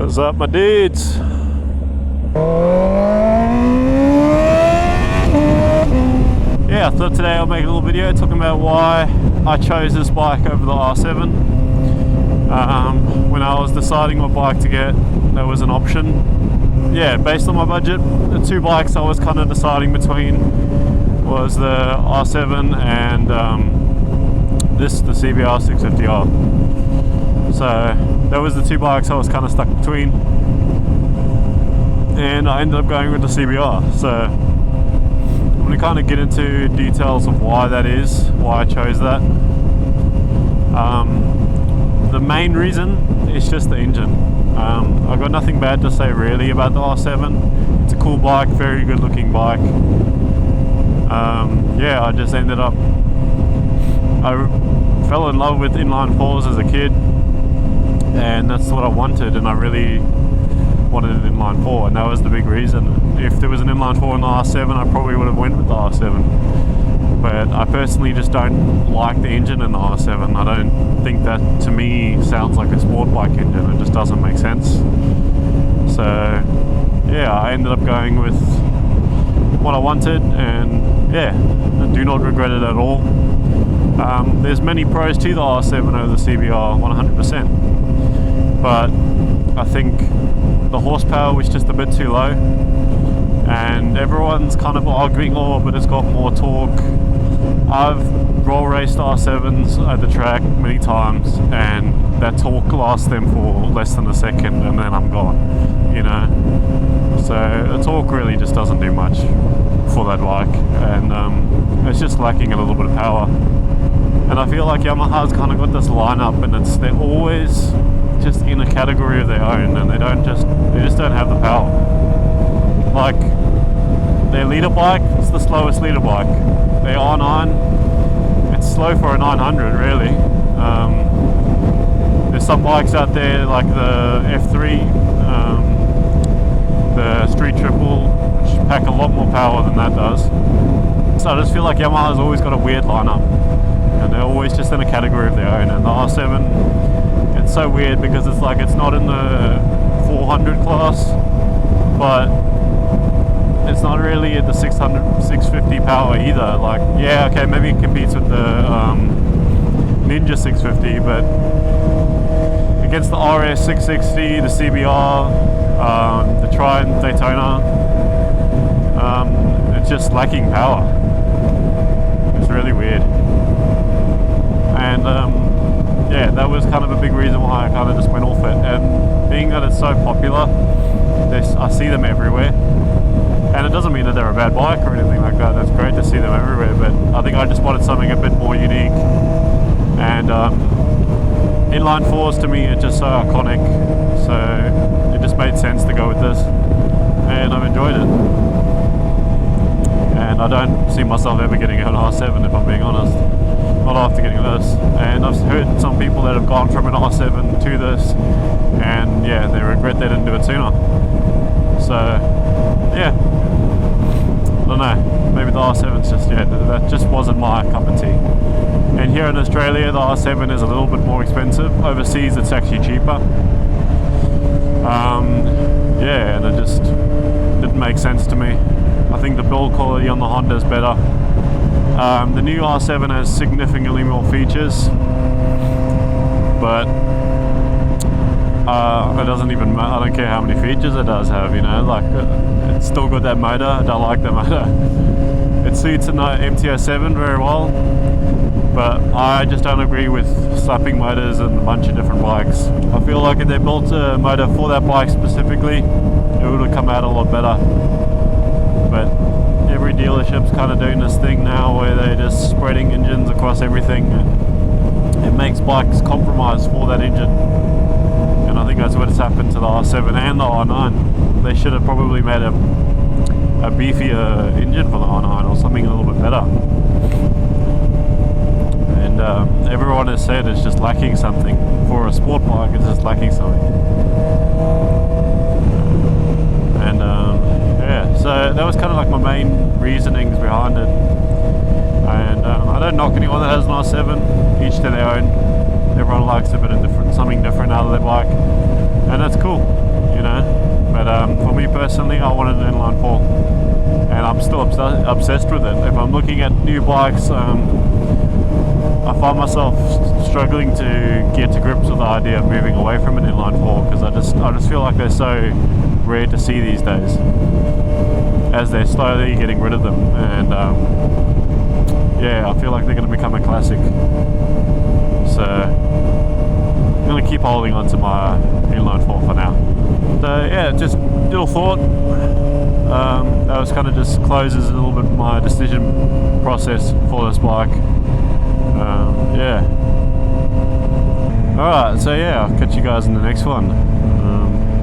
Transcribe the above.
What's up, my dudes? Yeah, I thought today I'll make a little video talking about why I chose this bike over the R7. When I was deciding what bike to get, there was an option. Yeah, based on my budget, the two bikes I was kind of deciding between was the R7 and the CBR650R. So that was the two bikes I was kind of stuck between, and I ended up going with the CBR. So I'm going to kind of get into details of why that is, why I chose that. The main reason is just the engine. I've got nothing bad to say really about the R7. It's a cool bike, very good looking bike. Yeah, I just ended up, I fell in love with inline 4s as a kid, and that's what I wanted, and I really wanted an inline 4, and that was the big reason. If there was an inline 4 in the R7, I probably would have went with the R7, but I personally just don't like the engine in the R7. I don't think that, to me, sounds like a sport bike engine. It just doesn't make sense. So yeah, I ended up going with what I wanted, and yeah, I do not regret it at all. There's many pros to the R7 over the CBR, 100%, but I think the horsepower was just a bit too low, and everyone's kind of arguing, oh, but it's got more torque. I've roll raced R7s at the track many times, and that torque lasts them for less than a second, and then I'm gone, you know. So the torque really just doesn't do much for that bike, and it's just lacking a little bit of power. And I feel like Yamaha's kind of got this lineup, and they're always just in a category of their own, and they just don't have the power. Like their leader bike, it's the slowest leader bike. Their R9, it's slow for a 900 really. There's some bikes out there like the F3, the Street Triple, which pack a lot more power than that does. So I just feel like Yamaha's always got a weird lineup, and they're always just in a category of their own. And the R7, it's so weird because it's like it's not in the 400 class, but it's not really at the 600, 650 power either. Like, yeah, okay, maybe it competes with the Ninja 650, but against the RS 660, the CBR, the Trident Daytona, it's just lacking power. It's really weird. And yeah, that was kind of a big reason why I kind of just went off it. And being that it's so popular, I see them everywhere. And it doesn't mean that they're a bad bike or anything like that. That's great to see them everywhere, but I think I just wanted something a bit more unique. And inline 4s to me are just so iconic, so it just made sense to go with this, and I've enjoyed it. And I don't see myself ever getting an R7, if I'm being honest, not after getting this. And I've heard some people that have gone from an R7 to this, and yeah, they regret they didn't do it sooner. So yeah, I don't know, maybe the R7's just, yeah, that just wasn't my cup of tea. And here in Australia, the R7 is a little bit more expensive. Overseas, it's actually cheaper. Yeah, and it just didn't make sense to me. I think the build quality on the Honda is better. The new R7 has significantly more features, but it doesn't even matter. I don't care how many features it does have, you know, like it's still got that motor. I don't like that motor. It suits an MT-07 very well, but I just don't agree with slapping motors and a bunch of different bikes. I feel like if they built a motor for that bike specifically, it would have come out a lot better. But every dealership's kind of doing this thing now where they're just spreading engines across everything, and it makes bikes compromised for that engine. And I think that's what's happened to the R7 and the R9. They should have probably made a beefier engine for the R9 or something a little bit better. And everyone has said it's just lacking something. For a sport bike, it's just lacking something. And yeah, so that was kind of like my main reasonings behind it. And I don't knock anyone that has an R7, each to their own. Everyone likes a bit of something different out of their bike, and that's cool. know. But for me personally, I wanted an inline 4, and I'm still obsessed with it. If I'm looking at new bikes, I find myself struggling to get to grips with the idea of moving away from an inline 4, because I just feel like they're so rare to see these days, as they're slowly getting rid of them. And yeah, I feel like they're going to become a classic. So I'm going to keep holding on to my inline 4 for now. So yeah, just little thought. That was kind of just closes a little bit my decision process for this bike. Yeah. Alright, so yeah, I'll catch you guys in the next one.